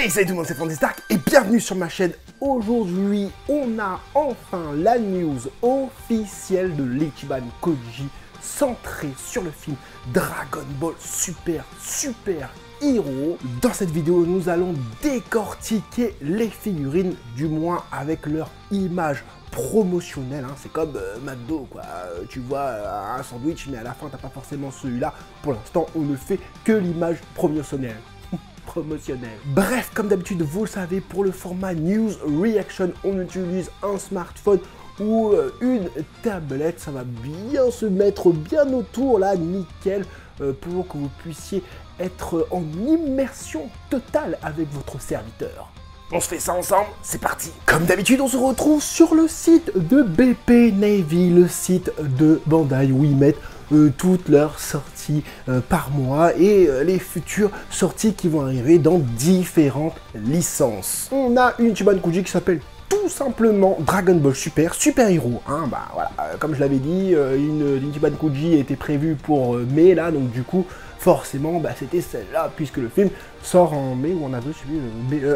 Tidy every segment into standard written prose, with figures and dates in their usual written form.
Hey, salut tout le monde, c'est Francis Stark et bienvenue sur ma chaîne. Aujourd'hui, on a enfin la news officielle de l'Ichiban Koji centrée sur le film Dragon Ball Super Hero. Dans cette vidéo, nous allons décortiquer les figurines, du moins avec leur image promotionnelle, hein. C'est comme McDo, quoi. Tu vois un sandwich, mais à la fin, t'as pas forcément celui-là. Pour l'instant, on ne fait que l'image promotionnelle. Bref, comme d'habitude, vous le savez, pour le format News Reaction, on utilise un smartphone ou une tablette. Ça va bien se mettre bien autour, là, nickel, pour que vous puissiez être en immersion totale avec votre serviteur. On se fait ça ensemble, c'est parti. Comme d'habitude, on se retrouve sur le site de BP Navy, le site de Bandai, où ils mettent toutes leurs sorties par mois et les futures sorties qui vont arriver dans différentes licences. On a une Ichiban Koji qui s'appelle tout simplement Dragon Ball Super Hero, hein. Bah voilà, comme je l'avais dit, une Ichiban Koji était prévue pour mai là, donc du coup forcément bah, c'était celle-là puisque le film sort en mai ou en avril,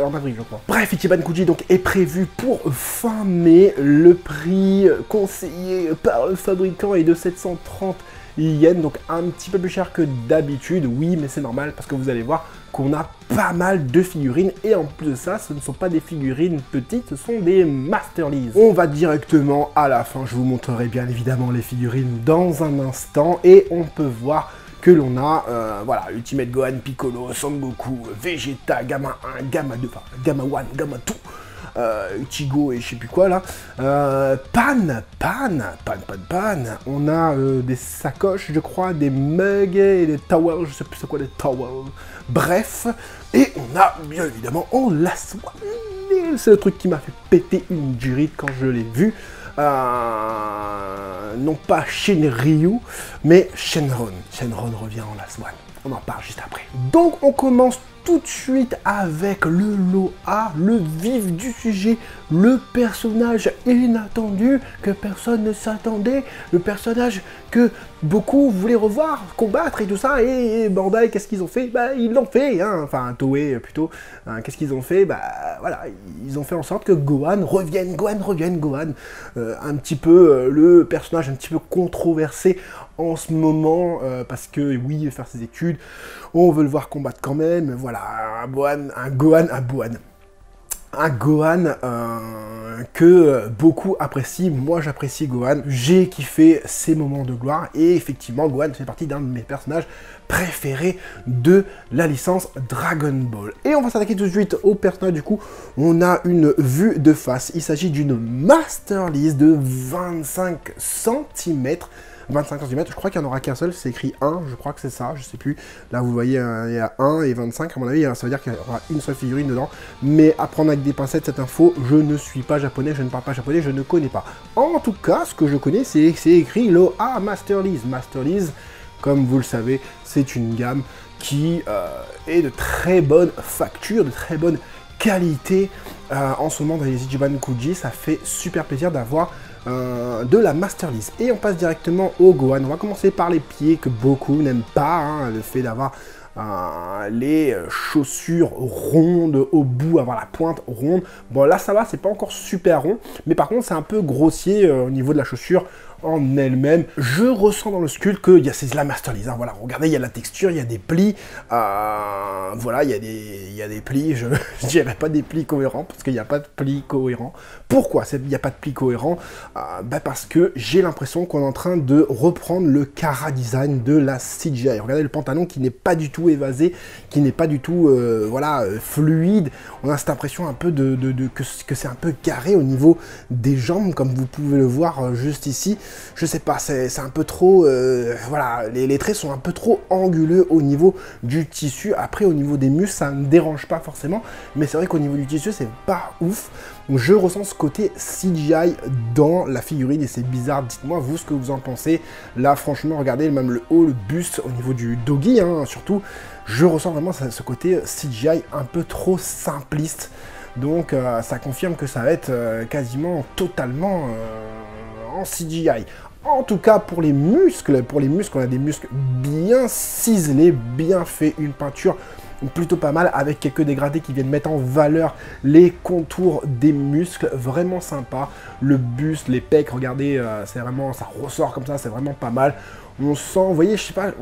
en avril je crois. Bref, Ichiban Koji donc est prévu pour fin mai. Le prix conseillé par le fabricant est de 730 yens, donc un petit peu plus cher que d'habitude. Oui, mais c'est normal parce que vous allez voir qu'on a pas mal de figurines et en plus de ça, ce ne sont pas des figurines petites, ce sont des Masterlies. On va directement à la fin, je vous montrerai bien évidemment les figurines dans un instant et on peut voir que l'on a, voilà, Ultimate Gohan, Piccolo, Son Goku, Vegeta, Gamma 1, Gamma 2, enfin, Gamma 1, Gamma 2, Ichigo et je sais plus quoi là, Pan, on a des sacoches je crois, des mugs et des towels, je sais plus c'est quoi des towels, bref, et on a bien évidemment en Last One, c'est le truc qui m'a fait péter une durite quand je l'ai vu, non pas Shenryu, mais Shenron revient en Last One, on en parle juste après. Donc on commence tout de suite avec le lot A, le vif du sujet, le personnage inattendu que personne ne s'attendait, le personnage que beaucoup voulaient revoir, combattre et tout ça, et Bandai, qu'est-ce qu'ils ont fait? Bah ils l'ont fait, hein. Enfin Toei plutôt, hein, qu'est-ce qu'ils ont fait? Bah voilà, ils ont fait en sorte que Gohan revienne, un petit peu le personnage un petit peu controversé en ce moment, parce que oui, il veut faire ses études, on veut le voir combattre quand même, voilà, un Gohan que beaucoup apprécient. Moi j'apprécie Gohan, j'ai kiffé ses moments de gloire et effectivement Gohan fait partie d'un de mes personnages préférés de la licence Dragon Ball. Et on va s'attaquer tout de suite au personnage. Du coup on a une vue de face, il s'agit d'une Masterlies de 25 cm. 25 cm, je crois qu'il n'y en aura qu'un seul, c'est écrit 1, je crois que c'est ça, je sais plus. Là vous voyez, il y a 1 et 25, à mon avis, ça veut dire qu'il y aura une seule figurine dedans. Mais à prendre avec des pincettes cette info, je ne suis pas japonais, je ne parle pas japonais, je ne connais pas. En tout cas, ce que je connais, c'est écrit Loa Masterlies. Masterlies, comme vous le savez, c'est une gamme qui est de très bonne facture, de très bonne qualité. En ce moment dans les Ichiban Koji, ça fait super plaisir d'avoir de la Masterlies. Et on passe directement au Gohan. On va commencer par les pieds que beaucoup n'aiment pas, hein, le fait d'avoir les chaussures rondes au bout, avoir la pointe ronde. Bon là ça va, c'est pas encore super rond, mais par contre c'est un peu grossier au niveau de la chaussure en elle-même. Je ressens dans le sculpte que c'est la Masterlies, hein, voilà, regardez, il y a la texture, il y a des plis, voilà, il y a des plis, je dirais pas des plis cohérents, parce qu'il n'y a pas de plis cohérents. Pourquoi il n'y a pas de plis cohérents? Bah parce que j'ai l'impression qu'on est en train de reprendre le Kara design de la CGI. Regardez le pantalon qui n'est pas du tout évasé, qui n'est pas du tout voilà, fluide. On a cette impression un peu que c'est un peu carré au niveau des jambes, comme vous pouvez le voir juste ici. Je sais pas, c'est un peu trop, voilà, les traits sont un peu trop anguleux au niveau du tissu. Après, au niveau des muscles, ça ne dérange pas forcément, mais c'est vrai qu'au niveau du tissu, c'est pas ouf. Donc, je ressens ce côté CGI dans la figurine et c'est bizarre. Dites-moi, vous, ce que vous en pensez. Là, franchement, regardez, même le haut, le buste, au niveau du doggy, hein, surtout, je ressens vraiment ce côté CGI un peu trop simpliste. Donc, ça confirme que ça va être quasiment totalement en CGI. En tout cas, pour les muscles, on a des muscles bien ciselés, bien faits, une peinture plutôt pas mal, avec quelques dégradés qui viennent mettre en valeur les contours des muscles, vraiment sympa. Le buste, les pecs, regardez, c'est vraiment, ça ressort comme ça, c'est vraiment pas mal. On sent, vous voyez, je sais pas,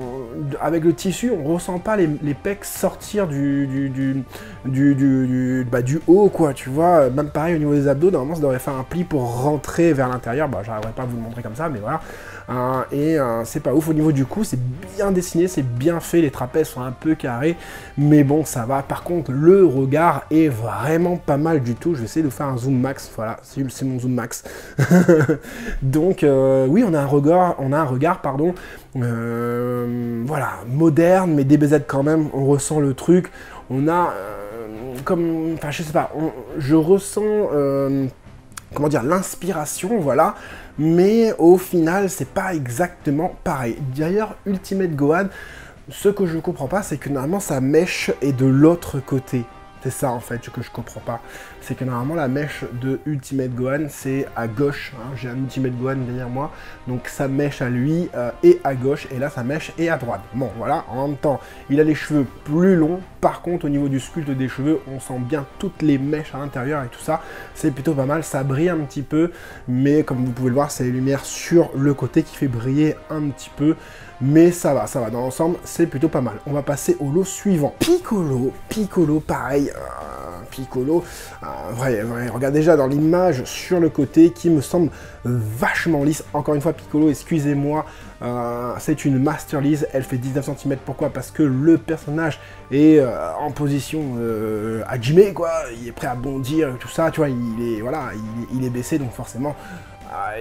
avec le tissu, on ressent pas les pecs sortir du haut, quoi, tu vois. Même pareil au niveau des abdos, normalement, ça devrait faire un pli pour rentrer vers l'intérieur. Bah, j'arriverai pas à vous le montrer comme ça, mais voilà. C'est pas ouf au niveau du cou, c'est bien dessiné, c'est bien fait, les trapèzes sont un peu carrés, mais bon, ça va. Par contre, le regard est vraiment pas mal du tout. Je vais essayer de faire un zoom max, voilà, c'est mon zoom max. Donc, oui, on a un regard, pardon, voilà, moderne, mais DBZ quand même, on ressent le truc, on a, enfin, je sais pas, je ressens, comment dire, l'inspiration, voilà, mais au final, c'est pas exactement pareil. D'ailleurs, Ultimate Gohan, ce que je comprends pas, c'est que normalement, sa mèche est de l'autre côté. C'est ça, en fait, que je comprends pas. C'est que normalement, la mèche de Ultimate Gohan, c'est à gauche. Hein. J'ai un Ultimate Gohan derrière moi. Donc, sa mèche à lui est à gauche. Et là, sa mèche est à droite. Bon, voilà. En même temps, il a les cheveux plus longs. Par contre, au niveau du sculpte des cheveux, on sent bien toutes les mèches à l'intérieur et tout ça. C'est plutôt pas mal. Ça brille un petit peu. Mais comme vous pouvez le voir, c'est les lumières sur le côté qui fait briller un petit peu. Mais ça va, dans l'ensemble, c'est plutôt pas mal. On va passer au lot suivant. Piccolo, pareil. Piccolo, regarde déjà dans l'image sur le côté qui me semble vachement lisse. Encore une fois, Piccolo, excusez-moi, c'est une Master Lise, elle fait 19 cm. Pourquoi? Parce que le personnage est en position Hajime, quoi. Il est prêt à bondir, tout ça, tu vois, il est baissé, donc forcément...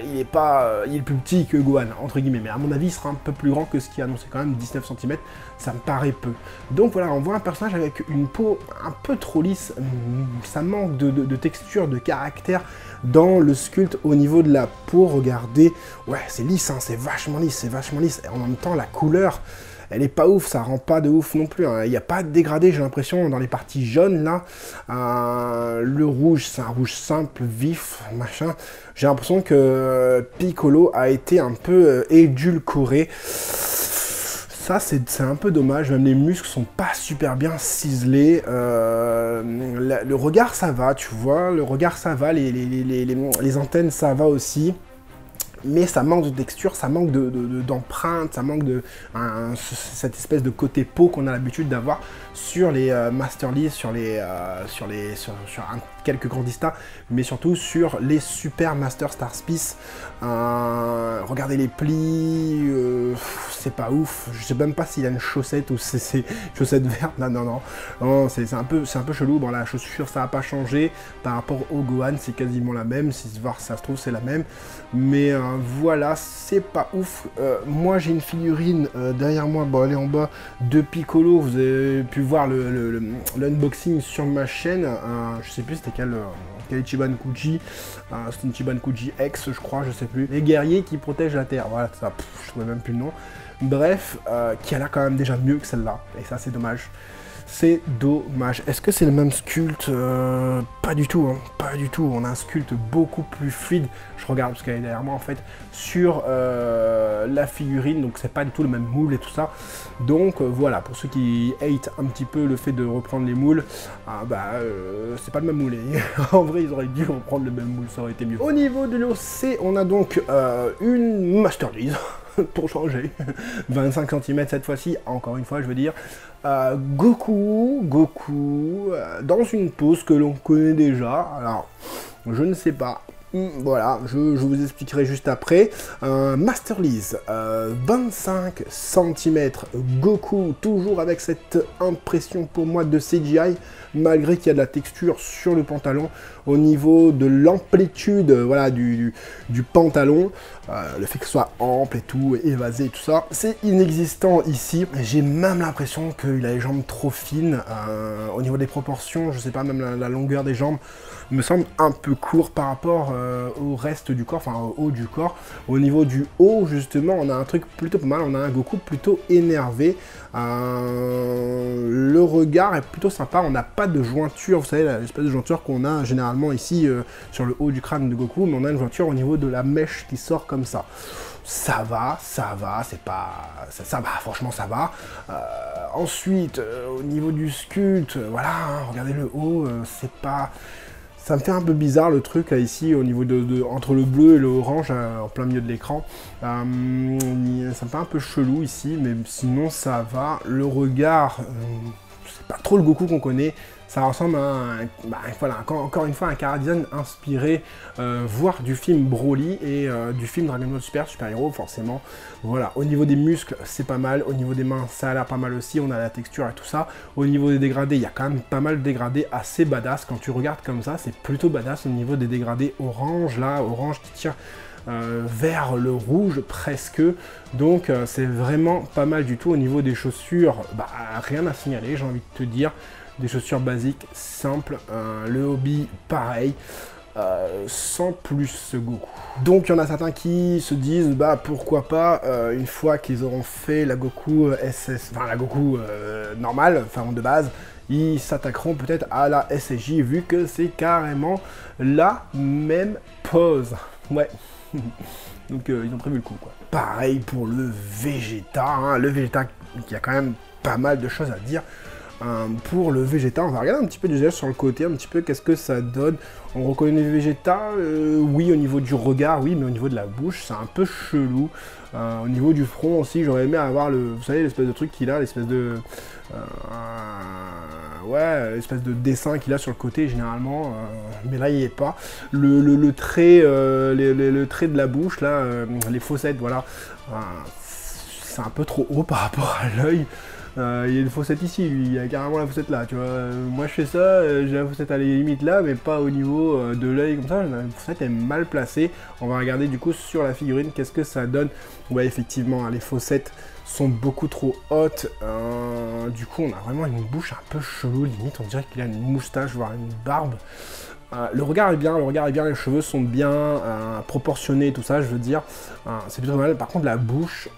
il est plus petit que Gohan, entre guillemets, mais à mon avis, il sera un peu plus grand que ce qui est annoncé, quand même 19 cm, ça me paraît peu. Donc voilà, on voit un personnage avec une peau un peu trop lisse, ça manque de texture, de caractère dans le sculpte au niveau de la peau, regardez, ouais, c'est lisse, hein, c'est vachement lisse, et en même temps, la couleur... elle est pas ouf, ça rend pas de ouf non plus. Hein. Il n'y a pas de dégradé, j'ai l'impression, dans les parties jaunes, là. Le rouge, c'est un rouge simple, vif, machin. J'ai l'impression que Piccolo a été un peu édulcoré. Ça, c'est un peu dommage. Même les muscles sont pas super bien ciselés. Le regard, ça va, tu vois. Le regard, ça va. Les antennes, ça va aussi. Mais ça manque de texture, ça manque d'empreinte, ça manque de cette espèce de côté peau qu'on a l'habitude d'avoir sur les Master Lise, sur quelques Grandista, mais surtout sur les Super Master Star Piece. Regardez les plis, c'est pas ouf. Je sais même pas s'il a une chaussette ou c'est chaussette verte. Non, c'est un peu chelou. Bon, la chaussure, ça n'a pas changé par rapport au Gohan, c'est quasiment la même. Si ça se trouve, c'est la même. Mais voilà, c'est pas ouf. Moi, j'ai une figurine derrière moi, bon, elle est en bas, de Piccolo. Vous avez pu voir l'unboxing sur ma chaîne. Je sais plus c'était quel Ichiban Kuji. C'est une Ichiban Kuji X, je crois, je sais plus. Les guerriers qui protègent la Terre. Voilà, ça, je trouvais même plus le nom. Bref, qui a l'air quand même déjà mieux que celle-là. Et ça, c'est dommage. C'est dommage. Est-ce que c'est le même sculpte? Pas du tout, hein. Pas du tout. On a un sculpte beaucoup plus fluide. Je regarde parce qu'elle est derrière moi en fait sur la figurine. Donc c'est pas du tout le même moule et tout ça. Donc voilà, pour ceux qui hate un petit peu le fait de reprendre les moules, c'est pas le même moule. En vrai, ils auraient dû reprendre le même moule, ça aurait été mieux. Au niveau de l'OC, on a donc une Master Lise. Pour changer, 25 cm cette fois-ci, encore une fois je veux dire, Goku, dans une pose que l'on connaît déjà, alors je ne sais pas, voilà, je vous expliquerai juste après. Master Lise, 25 cm, Goku, toujours avec cette impression pour moi de CGI, malgré qu'il y a de la texture sur le pantalon, au niveau de l'amplitude, voilà, du pantalon, le fait que ce soit ample et tout, évasé et tout ça, c'est inexistant ici. J'ai même l'impression qu'il a les jambes trop fines, au niveau des proportions, je sais pas, même la longueur des jambes me semble un peu court par rapport au reste du corps, enfin au haut du corps. Au niveau du haut, justement, on a un truc plutôt pas mal, on a un Goku plutôt énervé. Le regard est plutôt sympa, on n'a pas de jointure, vous savez, l'espèce de jointure qu'on a généralement ici sur le haut du crâne de Goku, mais on a une jointure au niveau de la mèche qui sort comme ça. Ça va, c'est pas... Ça va, franchement ça va. Ensuite, au niveau du sculpte, voilà, hein, regardez le haut, c'est pas... Ça me fait un peu bizarre le truc là ici au niveau entre le bleu et le orange en plein milieu de l'écran. Ça me fait un peu chelou ici, mais sinon ça va. Le regard, c'est pas trop le Goku qu'on connaît. Ça ressemble à voilà, encore une fois un chara design inspiré, voire du film Broly et du film Dragon Ball Super Hero forcément. Voilà, au niveau des muscles, c'est pas mal. Au niveau des mains, ça a l'air pas mal aussi. On a la texture et tout ça. Au niveau des dégradés, il y a quand même pas mal de dégradés assez badass. Quand tu regardes comme ça, c'est plutôt badass au niveau des dégradés orange, là, orange qui tire vers le rouge presque, donc c'est vraiment pas mal du tout. Au niveau des chaussures, rien à signaler, j'ai envie de te dire. Des chaussures basiques, simples, le hobby pareil, sans plus ce Goku. Donc il y en a certains qui se disent pourquoi pas une fois qu'ils auront fait la Goku SS, enfin la Goku normale, enfin de base, ils s'attaqueront peut-être à la SSJ vu que c'est carrément la même pose. Ouais. Donc ils ont prévu le coup quoi. Pareil pour le Vegeta, hein. Le Vegeta qui a quand même pas mal de choses à dire. Pour le Vegeta, on va regarder un petit peu du sur le côté, un petit peu qu'est-ce que ça donne. On reconnaît le Vegeta, oui au niveau du regard, oui, mais au niveau de la bouche, c'est un peu chelou. Au niveau du front aussi, j'aurais aimé avoir vous savez, l'espèce de truc qu'il a, l'espèce de... ouais, l'espèce de dessin qu'il a sur le côté généralement, mais là il n'y est pas. Le trait, le trait de la bouche, là, les fossettes, voilà, c'est un peu trop haut par rapport à l'œil. Il y a une fossette ici, lui, il y a carrément la fossette là, tu vois. Moi je fais ça, j'ai la fossette à la limite là, mais pas au niveau de l'œil comme ça. La fossette est mal placée. On va regarder du coup sur la figurine, qu'est-ce que ça donne. Ouais, effectivement, les fossettes sont beaucoup trop hautes. Du coup, on a vraiment une bouche un peu chelou, limite. On dirait qu'il a une moustache, voire une barbe. Le regard est bien, les cheveux sont bien proportionnés, tout ça, je veux dire. C'est plutôt mal. Par contre, la bouche,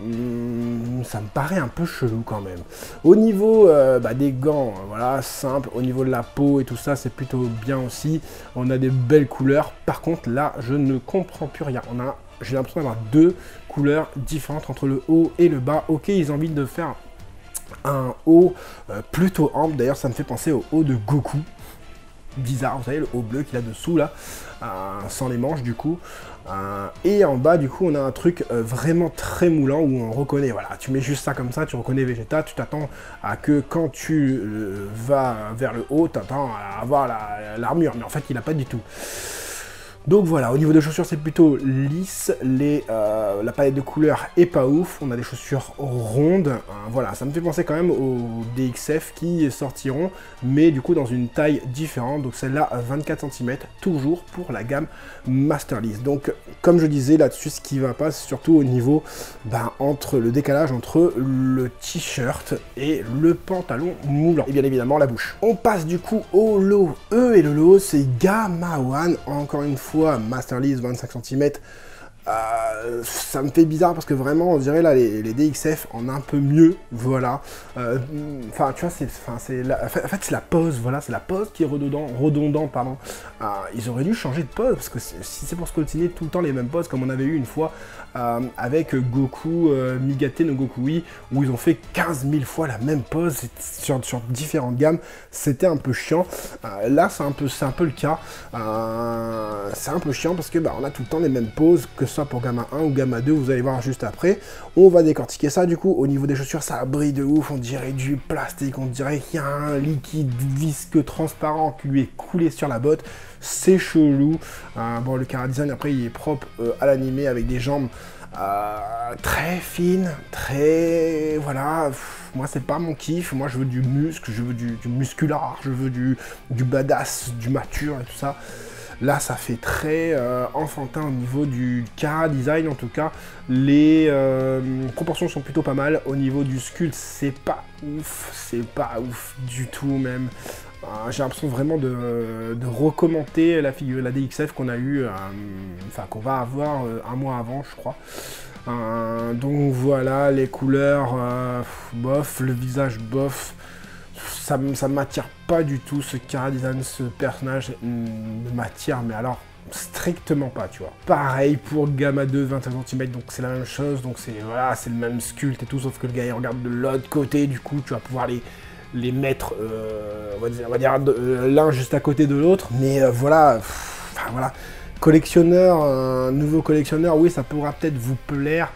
ça me paraît un peu chelou quand même. Au niveau des gants, voilà, simple. Au niveau de la peau et tout ça, c'est plutôt bien aussi. On a des belles couleurs. Par contre, là, je ne comprends plus rien. J'ai l'impression d'avoir deux couleurs différentes entre le haut et le bas. Ok, ils ont envie de faire un haut plutôt ample. D'ailleurs, ça me fait penser au haut de Goku. Bizarre, vous savez, le haut bleu qu'il a dessous là, sans les manches du coup. Et en bas du coup on a un truc vraiment très moulant où on reconnaît, voilà, tu mets juste ça comme ça, tu reconnais Vegeta, tu t'attends à que quand tu vas vers le haut, tu attends à avoir l'armure, mais en fait il n'a pas du tout. Donc voilà, au niveau des chaussures, c'est plutôt lisse, la palette de couleurs est pas ouf, on a des chaussures rondes, voilà, ça me fait penser quand même aux DXF qui sortiront, mais du coup dans une taille différente, donc celle-là à 24 cm, toujours pour la gamme Masterlist. Donc comme je disais là-dessus, ce qui va pas, c'est surtout au niveau, entre le décalage entre le t-shirt et le pantalon moulant, et bien évidemment la bouche. On passe du coup au lot, et le lot c'est Gamma One, encore une fois, Masterlist 25 cm, ça me fait bizarre parce que vraiment on dirait là les DXF en un peu mieux, voilà. Enfin tu vois, en fait c'est la pose, voilà, c'est la pose qui est redondant, pardon. Ils auraient dû changer de pose parce que si c'est pour se continuer tout le temps les mêmes poses comme on avait eu une fois avec Goku Migate no Gokui, où ils ont fait 15 000 fois la même pose sur différentes gammes, c'était un peu chiant. Là c'est un peu le cas, c'est un peu chiant parce que on a tout le temps les mêmes poses, que ce soit pour Gamma 1 ou Gamma 2, vous allez voir juste après. On va décortiquer ça du coup. Au niveau des chaussures, ça brille de ouf, on dirait du plastique, on dirait qu'il y a un liquide visqueux transparent qui lui est coulé sur la botte, c'est chelou. Bon, le chara design après il est propre à l'animé avec des jambes très fines, très... voilà, moi c'est pas mon kiff, moi je veux du muscle, je veux du muscular, je veux du badass, du mature et tout ça. Là, ça fait très enfantin au niveau du chara design, en tout cas. Les proportions sont plutôt pas mal. Au niveau du sculpte, c'est pas ouf du tout même. J'ai l'impression vraiment de recommenter la DXF qu'on a eu, enfin qu'on va avoir un mois avant, je crois. Donc voilà, les couleurs, bof, le visage, bof. Ça m'attire pas du tout, ce chara design, ce personnage ne m'attire, mais alors strictement pas, tu vois. Pareil pour Gamma 2, 25 cm, donc c'est la même chose, donc c'est voilà, c'est le même sculpte et tout, sauf que le gars il regarde de l'autre côté, du coup tu vas pouvoir les mettre, on va dire l'un juste à côté de l'autre, mais voilà, enfin voilà, collectionneur, nouveau collectionneur, oui, ça pourra peut-être vous plaire.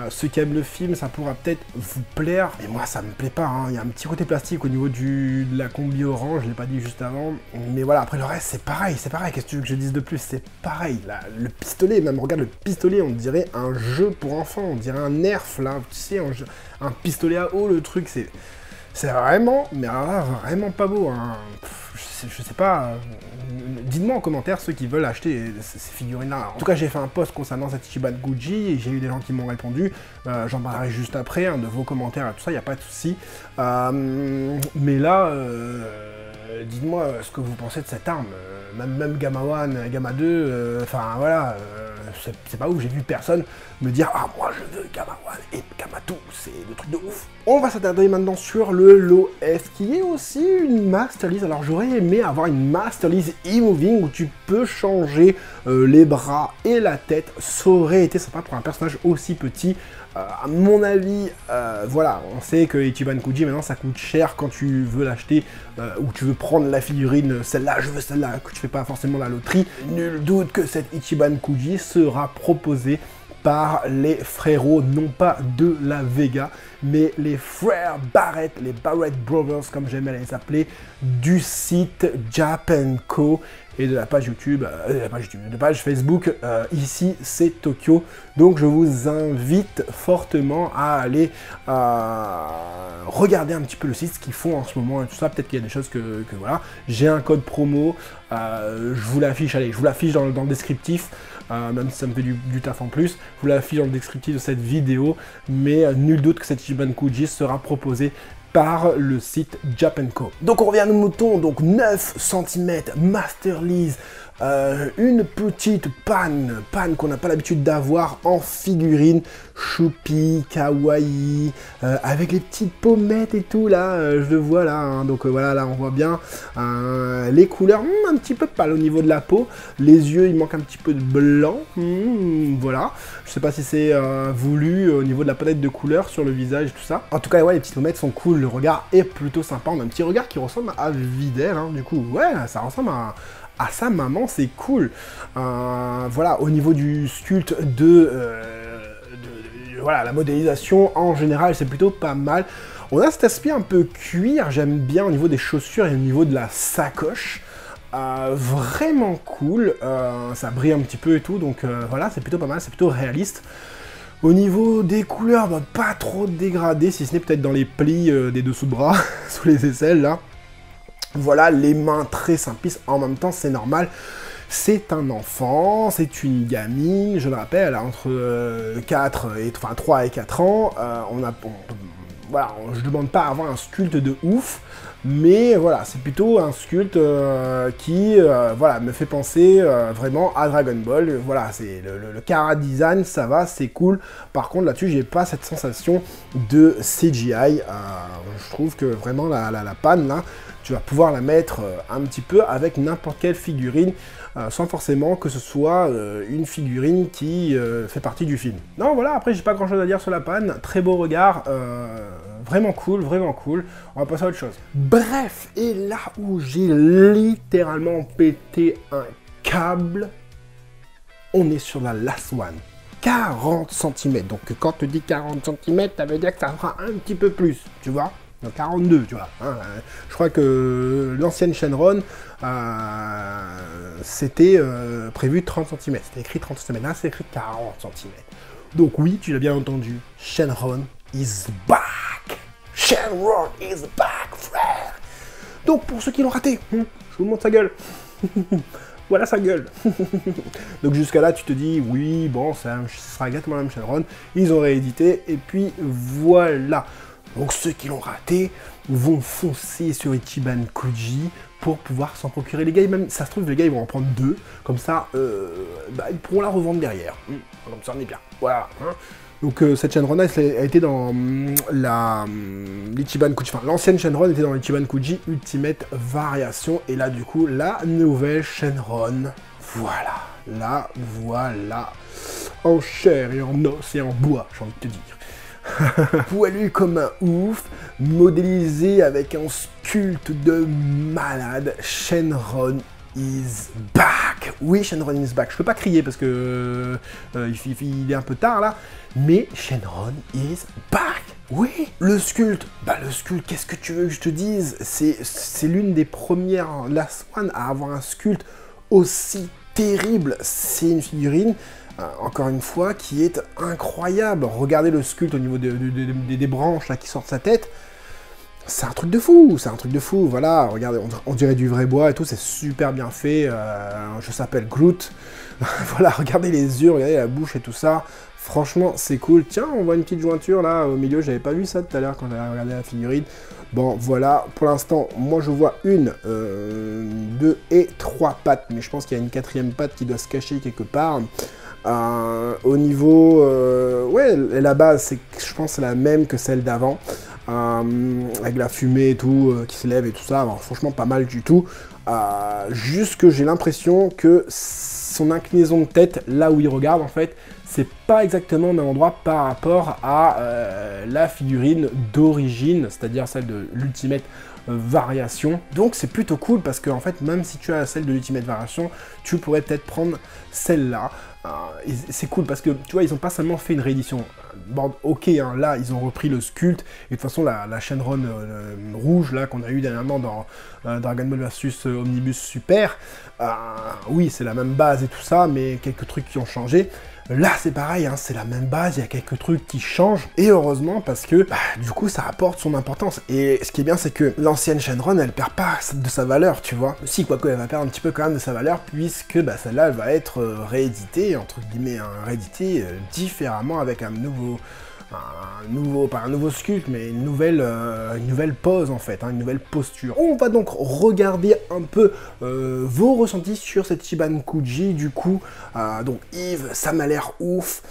Ceux qui aiment le film, ça pourra peut-être vous plaire, mais moi ça me plaît pas, hein. Il y a un petit côté plastique au niveau de la combi orange, je l'ai pas dit juste avant, mais voilà, après le reste c'est pareil, qu'est-ce que tu veux que je dise de plus, c'est pareil, là, le pistolet, même regarde le pistolet, on dirait un jeu pour enfants, on dirait un Nerf là, tu sais, un pistolet à eau, le truc, c'est vraiment, mais alors là, vraiment pas beau, hein. Je sais pas, dites-moi en commentaire ceux qui veulent acheter ces figurines-là. En tout cas, j'ai fait un post concernant cette Ichiban Kuji, et j'ai eu des gens qui m'ont répondu, j'en parlerai juste après, hein, de vos commentaires et tout ça, il n'y a pas de souci. Mais là, dites-moi ce que vous pensez de cette arme, même Gamma 1, Gamma 2, enfin voilà, c'est pas ouf, j'ai vu personne me dire « Ah, moi je veux Gamma 1 et Gamma 2, c'est le truc de ouf ». On va s'attarder maintenant sur le lot F, qui est aussi une Master Lease. Alors j'aurais aimé avoir une Master Lease e-moving où tu peux changer les bras et la tête, ça aurait été sympa pour un personnage aussi petit. À mon avis, voilà, on sait que Ichiban Kuji maintenant ça coûte cher quand tu veux l'acheter ou tu veux prendre la figurine, celle-là, je veux celle-là, que tu fais pas forcément la loterie. Nul doute que cette Ichiban Kuji sera proposée par les frérots, non pas de la Vega, mais les frères Barrett, les Barrett Brothers, comme j'aime les appeler, du site Japanco et de la page YouTube, de page Facebook, ici c'est Tokyo. Donc je vous invite fortement à aller regarder un petit peu le site, ce qu'ils font en ce moment et tout ça. Peut-être qu'il y a des choses que voilà. J'ai un code promo, je vous l'affiche, allez, je vous l'affiche dans le descriptif. Même si ça me fait du taf en plus, je vous l'affiche dans le descriptif de cette vidéo, mais nul doute que cette Ichiban Kuji sera proposée par le site Japanco. Donc on revient à nos moutons, donc 9 cm, Master Lease, une petite panne qu'on n'a pas l'habitude d'avoir en figurine, choupi, kawaii, avec les petites pommettes et tout là, je le vois là, hein, donc voilà, là on voit bien les couleurs, un petit peu pâle au niveau de la peau, les yeux il manque un petit peu de blanc, voilà, je sais pas si c'est voulu au niveau de la palette de couleurs sur le visage et tout ça. En tout cas ouais, les petites pommettes sont cool, le regard est plutôt sympa, on a un petit regard qui ressemble à Videl, hein, du coup ouais, ça ressemble à sa maman, c'est cool. Voilà, au niveau du sculpte voilà, la modélisation en général, c'est plutôt pas mal. On a cet aspect un peu cuir, j'aime bien au niveau des chaussures et au niveau de la sacoche. Vraiment cool, ça brille un petit peu et tout, donc voilà, c'est plutôt pas mal, c'est plutôt réaliste. Au niveau des couleurs, bah, pas trop dégradé, si ce n'est peut-être dans les plis des dessous de bras, sous les aisselles là. Voilà, les mains très simplistes, en même temps c'est normal, c'est un enfant, c'est une gamine, je le rappelle, elle a entre 3 et 4 ans, voilà, je ne demande pas à avoir un sculpte de ouf, mais voilà, c'est plutôt un sculpte qui voilà, me fait penser vraiment à Dragon Ball. Voilà, c'est le chara design, ça va, c'est cool. Par contre, là-dessus, j'ai pas cette sensation de CGI. Je trouve que vraiment la panne, là, tu vas pouvoir la mettre un petit peu avec n'importe quelle figurine, sans forcément que ce soit une figurine qui fait partie du film. Non, voilà, après, j'ai pas grand-chose à dire sur la panne. Très beau regard, vraiment cool, vraiment cool. On va passer à autre chose. Bref, et là où j'ai littéralement pété un câble, on est sur la last one. 40 cm. Donc quand tu dis 40 cm, ça veut dire que ça fera un petit peu plus, tu vois. 42, tu vois. Hein. Je crois que l'ancienne Shenron, c'était prévu 30 cm. C'était écrit 30 cm. Là, c'est écrit 40 cm. Donc oui, tu l'as bien entendu. Shenron is back. Shenron is back, frère. Donc pour ceux qui l'ont raté, je vous montre sa gueule. Voilà sa gueule. Donc jusqu'à là, tu te dis, oui, bon, ça sera exactement la même Shenron. Ils ont réédité, et puis voilà. Donc ceux qui l'ont raté vont foncer sur Ichiban Kuji pour pouvoir s'en procurer. Les gars, même ça se trouve, les gars, ils vont en prendre 2, comme ça, ils pourront la revendre derrière. Comme ça, on est bien. Voilà. Hein. Donc cette Shenron a été dans la l'Ichiban Kuji, enfin l'ancienne Shenron était dans l'Ichiban Kuji Ultimate Variation, et là du coup la nouvelle Shenron, voilà, en chair et en os et en bois, j'ai envie de te dire. Poilu comme un ouf, modélisé avec un sculpte de malade, Shenron is back. Oui, Shenron is back. Je peux pas crier parce que il est un peu tard là, mais Shenron is back. Oui, le sculpte. Le sculpte, qu'est-ce que tu veux que je te dise? C'est l'une des premières Last One à avoir un sculpte aussi terrible. C'est une figurine, encore une fois, qui est incroyable. Regardez le sculpte au niveau des branches là qui sortent de sa tête. C'est un truc de fou, voilà, regardez, on dirait du vrai bois et tout, c'est super bien fait, je s'appelle Groot, voilà, regardez les yeux, regardez la bouche et tout ça, franchement, c'est cool. Tiens, on voit une petite jointure là, au milieu, j'avais pas vu ça tout à l'heure quand j'avais regardé la figurine. Bon, voilà, pour l'instant, moi je vois 1, 2 et 3 pattes, mais je pense qu'il y a une 4e patte qui doit se cacher quelque part. Au niveau, ouais, la base, je pense c'est la même que celle d'avant. Avec la fumée et tout qui se lève et tout ça, alors, franchement pas mal du tout, juste que j'ai l'impression que son inclinaison de tête, là où il regarde en fait, c'est pas exactement au même endroit par rapport à la figurine d'origine, c'est-à-dire celle de l'Ultimate Variation. Donc c'est plutôt cool parce que en fait, même si tu as celle de l'Ultimate Variation, tu pourrais peut-être prendre celle-là. C'est cool parce que tu vois, ils ont pas seulement fait une réédition. Bon, ok, hein, là ils ont repris le sculpte, et de toute façon la Shenron rouge là qu'on a eu dernièrement dans Dragon Ball vs Omnibus Super, oui c'est la même base et tout ça, mais quelques trucs qui ont changé. Là c'est pareil, hein, c'est la même base, il y a quelques trucs qui changent, et heureusement parce que du coup ça apporte son importance. Et ce qui est bien, c'est que l'ancienne Shenron elle perd pas de sa valeur, tu vois. Si, quoique elle va perdre un petit peu quand même de sa valeur, puisque celle-là elle va être rééditée, entre guillemets, rééditée différemment avec un nouveau sculpte, mais une nouvelle pose en fait, hein, une nouvelle posture. On va donc regarder un peu vos ressentis sur cette Ichiban Kuji, du coup. Donc Yves, ça m'a l'air ouf.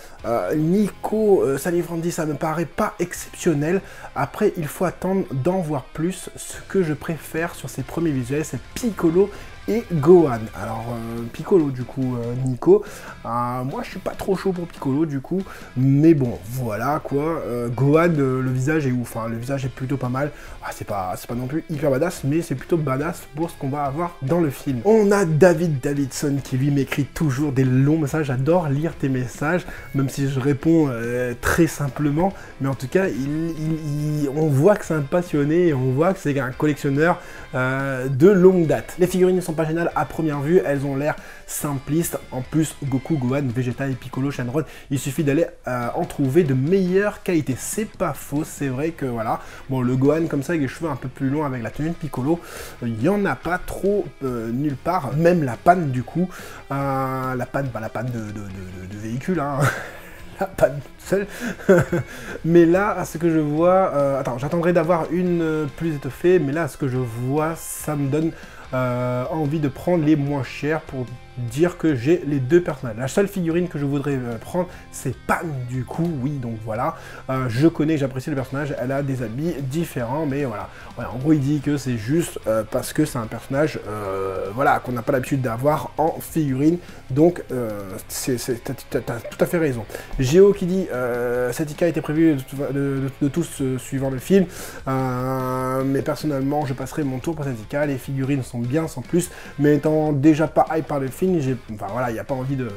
Nico, Salifrandi, ça me paraît pas exceptionnel. Après, il faut attendre d'en voir plus. Ce que je préfère sur ces premiers visuels, c'est Piccolo et Gohan. Alors Piccolo du coup, Nico, moi je suis pas trop chaud pour Piccolo du coup, mais bon voilà quoi. Gohan, le visage est ouf, hein, le visage est plutôt pas mal. C'est pas non plus hyper badass, mais c'est plutôt badass pour ce qu'on va avoir dans le film. On a David Davidson qui lui m'écrit toujours des longs messages. J'adore lire tes messages, même si je réponds très simplement, mais en tout cas on voit que c'est un passionné et on voit que c'est un collectionneur de longue date. Les figurines ne sont pas géniales à première vue, elles ont l'air simplistes. En plus, Goku, Gohan, Vegeta et Piccolo, Shenron, il suffit d'aller en trouver de meilleure qualité. C'est pas faux, c'est vrai que voilà. Bon, le Gohan comme ça avec les cheveux un peu plus longs avec la tenue de Piccolo, il n'y en a pas trop nulle part. Même la panne du coup, la panne de véhicule, hein. La panne seule. Mais là, à ce que je vois, attends, j'attendrai d'avoir une plus étoffée, mais là, à ce que je vois, ça me donne envie de prendre les moins chers pour dire que j'ai les deux personnages. La seule figurine que je voudrais prendre, c'est Pan du coup, oui, donc voilà. Je connais, j'apprécie le personnage, elle a des habits différents, mais voilà. En gros, il dit que c'est juste parce que c'est un personnage voilà, qu'on n'a pas l'habitude d'avoir en figurine, donc t'as tout à fait raison. Géo qui dit cet IK était prévu de tous suivant le film, mais personnellement, je passerai mon tour pour cet IK. Les figurines sont bien sans plus, mais étant déjà pas hype par le film, enfin voilà, il n'y a pas envie de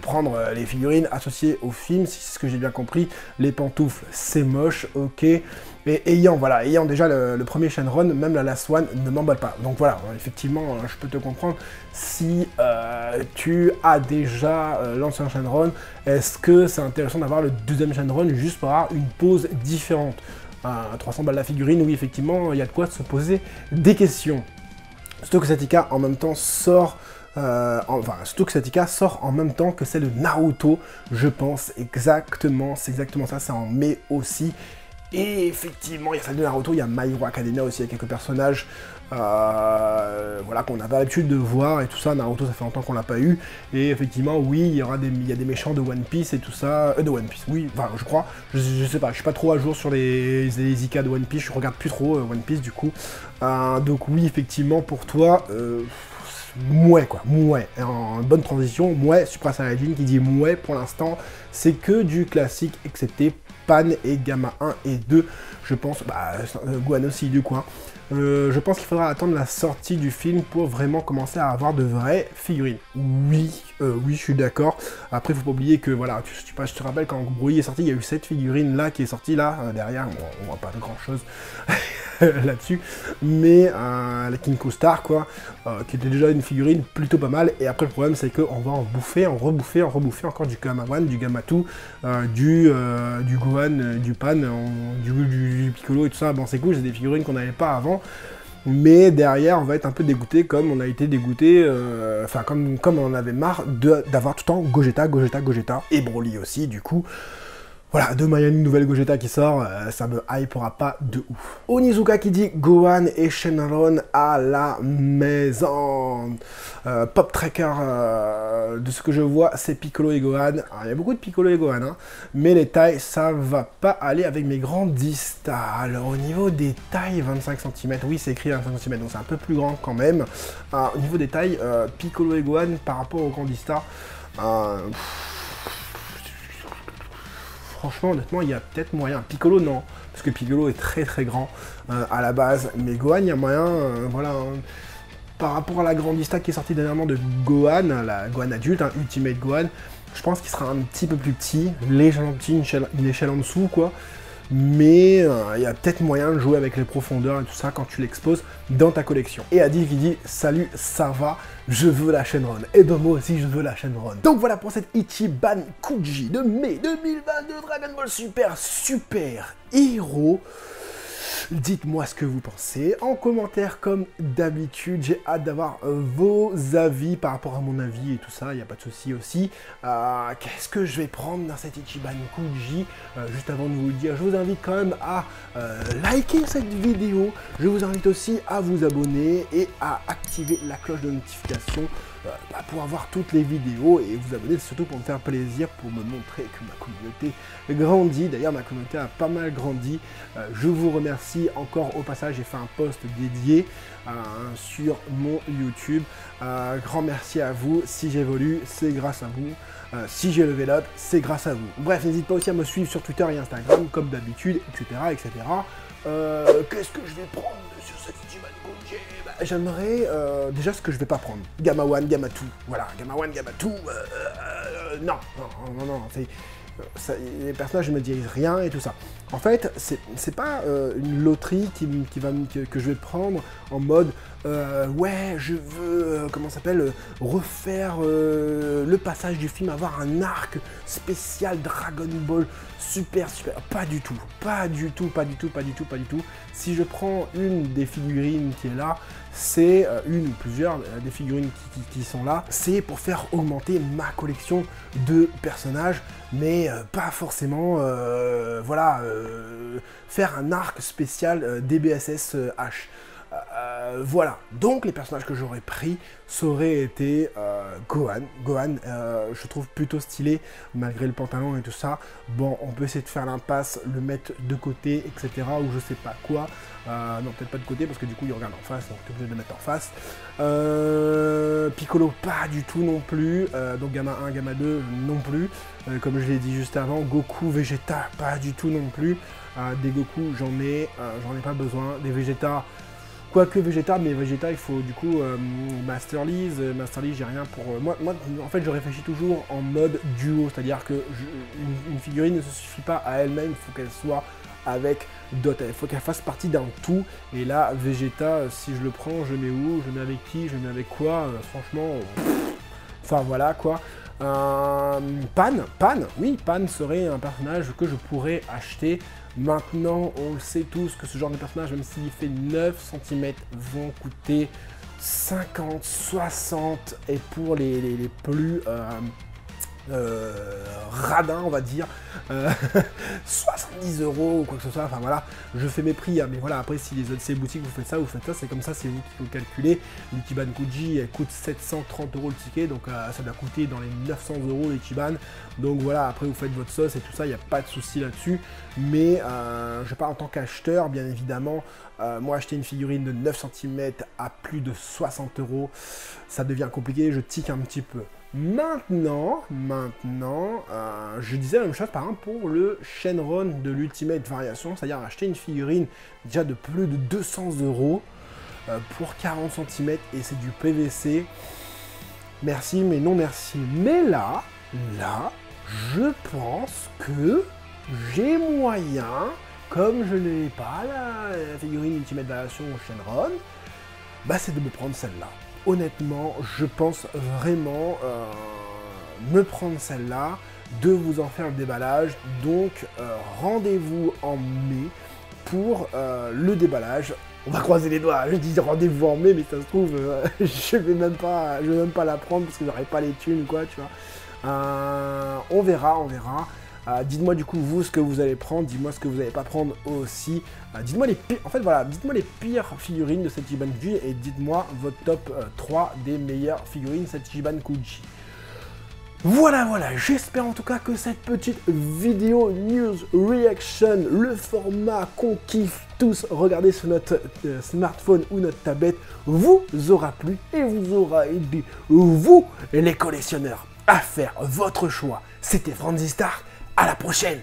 prendre les figurines associées au film, si c'est ce que j'ai bien compris. Les pantoufles, c'est moche, ok. Mais ayant déjà le premier Shenron, même la Last One ne m'emballe pas. Donc voilà, effectivement, je peux te comprendre. Si tu as déjà l'ancien Shenron, est-ce que c'est intéressant d'avoir le deuxième Shenron juste pour avoir une pose différente? 300 balles la figurine, oui, effectivement, il y a de quoi se poser des questions. Surtout que Satika en même temps sort, surtout que Satika sort en même temps que celle de Naruto, je pense exactement, c'est exactement ça, ça en met aussi. Et effectivement, il y a celle de Naruto, il y a My Hero Academia aussi, il y a quelques personnages voilà, qu'on n'a pas l'habitude de voir et tout ça. Naruto, ça fait longtemps qu'on l'a pas eu. Et effectivement, oui, il y a des méchants de One Piece et tout ça. De One Piece, oui, enfin, je crois. Je sais pas, je suis pas trop à jour sur les IK de One Piece. Je regarde plus trop One Piece du coup. Donc oui, effectivement, pour toi, mouais quoi, mouais. En bonne transition, mouais, Supra Saiyajin qui dit mouais pour l'instant. C'est que du classique, excepté Pan et Gamma 1 et 2. Je pense, Gohan aussi du coup. Je pense qu'il faudra attendre la sortie du film pour vraiment commencer à avoir de vraies figurines. Oui, je suis d'accord. Après, faut pas oublier que, voilà, je te rappelle quand Broly est sorti, il y a eu cette figurine là qui est sortie là, derrière, bon, on voit pas de grand chose là-dessus, mais la Kinko Star, quoi, qui était déjà une figurine plutôt pas mal, et après le problème c'est qu'on va en bouffer, en rebouffer encore du Gamma 1, du Gamma 2, du Gohan, du Pan, du Piccolo et tout ça. Bon, c'est cool, c'est des figurines qu'on n'avait pas avant, mais derrière on va être un peu dégoûté comme on a été dégoûté, enfin comme on en avait marre d'avoir tout le temps Gogeta, et Broly aussi du coup. Voilà, demain il y a une nouvelle Gogeta qui sort, ça me hypera pas de ouf. Onizuka qui dit Gohan et Shenron à la maison. Pop Tracker, de ce que je vois, c'est Piccolo et Gohan. Alors, il y a beaucoup de Piccolo et Gohan, hein, mais les tailles, ça va pas aller avec mes grandistas. Alors au niveau des tailles, 25 cm, oui c'est écrit 25 cm, donc c'est un peu plus grand quand même. Au niveau des tailles, Piccolo et Gohan par rapport aux grandistas, franchement, honnêtement, il y a peut-être moyen. Piccolo, non, parce que Piccolo est très très grand à la base. Mais Gohan, il y a moyen, voilà. Par rapport à la grandista qui est sortie dernièrement de Gohan, la Gohan adulte, Ultimate Gohan, je pense qu'il sera un petit peu plus petit, légèrement petit, une échelle en dessous, quoi. Mais il y a peut-être moyen de jouer avec les profondeurs et tout ça quand tu l'exposes dans ta collection. Et Adil qui dit « Salut, ça va, je veux la Shenron ». Et ben moi aussi, je veux la Shenron. Donc voilà pour cette Ichiban Kuji de mai 2022 Dragon Ball Super Hero. Dites-moi ce que vous pensez en commentaire comme d'habitude. J'ai hâte d'avoir vos avis par rapport à mon avis et tout ça, il n'y a pas de souci aussi. Qu'est-ce que je vais prendre dans cette Ichiban Kuji? Juste avant de vous le dire, je vous invite quand même à liker cette vidéo. Je vous invite aussi à vous abonner et à activer la cloche de notification pour avoir toutes les vidéos et vous abonner surtout pour me faire plaisir, pour me montrer que ma communauté grandit. D'ailleurs, ma communauté a pas mal grandi. Je vous remercie encore au passage, j'ai fait un post dédié sur mon YouTube. Grand merci à vous. Si j'évolue, c'est grâce à vous. Si j'ai level up, c'est grâce à vous. Bref, n'hésite pas aussi à me suivre sur Twitter et Instagram, comme d'habitude, etc. etc. Qu'est-ce que je vais prendre sur cette Ichiban Kuji? J'aimerais déjà ce que je vais pas prendre. Gamma 1, Gamma 2. Voilà, Gamma 1, Gamma 2. Non, les personnages ne me disent rien et tout ça. En fait, c'est pas une loterie que je vais prendre en mode ouais, je veux, comment ça s'appelle, refaire le passage du film, avoir un arc spécial Dragon Ball super. Pas du tout. Si je prends une des figurines qui est là, c'est une ou plusieurs des figurines qui sont là, c'est pour faire augmenter ma collection de personnages, mais pas forcément, voilà, faire un arc spécial DBSS H. Voilà, donc les personnages que j'aurais pris, ça aurait été Gohan. Je trouve plutôt stylé, malgré le pantalon et tout ça. Bon, on peut essayer de faire l'impasse, le mettre de côté, etc. Ou je sais pas quoi. Non, peut-être pas de côté, parce que du coup, il regarde en face, donc tu es obligé de le mettre en face. Piccolo, pas du tout non plus. Donc Gamma 1, Gamma 2, non plus. Comme je l'ai dit juste avant, Goku, Vegeta, pas du tout non plus. Des Goku, j'en ai pas besoin. Des Vegeta, quoique Vegeta, mais Vegeta, il faut du coup Master League, j'ai rien pour... moi, en fait, je réfléchis toujours en mode duo, c'est-à-dire que une figurine ne se suffit pas à elle-même, il faut qu'elle soit avec d'autres, il faut qu'elle fasse partie d'un tout, et là, Vegeta, si je le prends, je le mets où? Je le mets avec qui? Je le mets avec quoi? Franchement, enfin voilà, quoi. Pan, oui, Pan serait un personnage que je pourrais acheter. Maintenant, on le sait tous que ce genre de personnage, même s'il fait 9 cm, vont coûter 50, 60, et pour les plus radin, on va dire, 70 € ou quoi que ce soit, enfin voilà, je fais mes prix, hein, mais voilà, après si les autres boutiques vous faites ça, c'est comme ça, c'est vous qui vous calculez. L'Ichiban Kuji, elle coûte 730 € le ticket, donc ça doit coûter dans les 900 € l'Ichiban, donc voilà, après vous faites votre sauce et tout ça, il n'y a pas de souci là-dessus, mais je parle en tant qu'acheteur, bien évidemment, moi acheter une figurine de 9 cm à plus de 60 €, ça devient compliqué, je tique un petit peu. Maintenant, je disais la même chose par exemple pour le Shenron de l'Ultimate Variation, c'est-à-dire acheter une figurine déjà de plus de 200 € pour 40 cm et c'est du PVC. Merci, mais non merci. Mais là, je pense que j'ai moyen, comme je n'ai pas la figurine Ultimate Variation au Shenron, bah c'est de me prendre celle-là. Honnêtement, je pense vraiment me prendre celle-là, de vous en faire le déballage. Donc, rendez-vous en mai pour le déballage. On va croiser les doigts, je dis rendez-vous en mai, mais ça se trouve, je vais même pas la prendre parce que j'aurai pas les thunes, quoi, tu vois. On verra. Dites-moi du coup vous ce que vous allez prendre, dites-moi ce que vous n'allez pas prendre aussi. Dites-moi les pires, en fait voilà, dites-moi les pires figurines de cette Ichiban Kuji et dites-moi votre top 3 des meilleures figurines de cette Ichiban Kuji. Voilà, j'espère en tout cas que cette petite vidéo news reaction, le format qu'on kiffe tous regarder sur notre smartphone ou notre tablette, vous aura plu et vous aura aidé, vous les collectionneurs, à faire votre choix. C'était Franzistar. À la prochaine!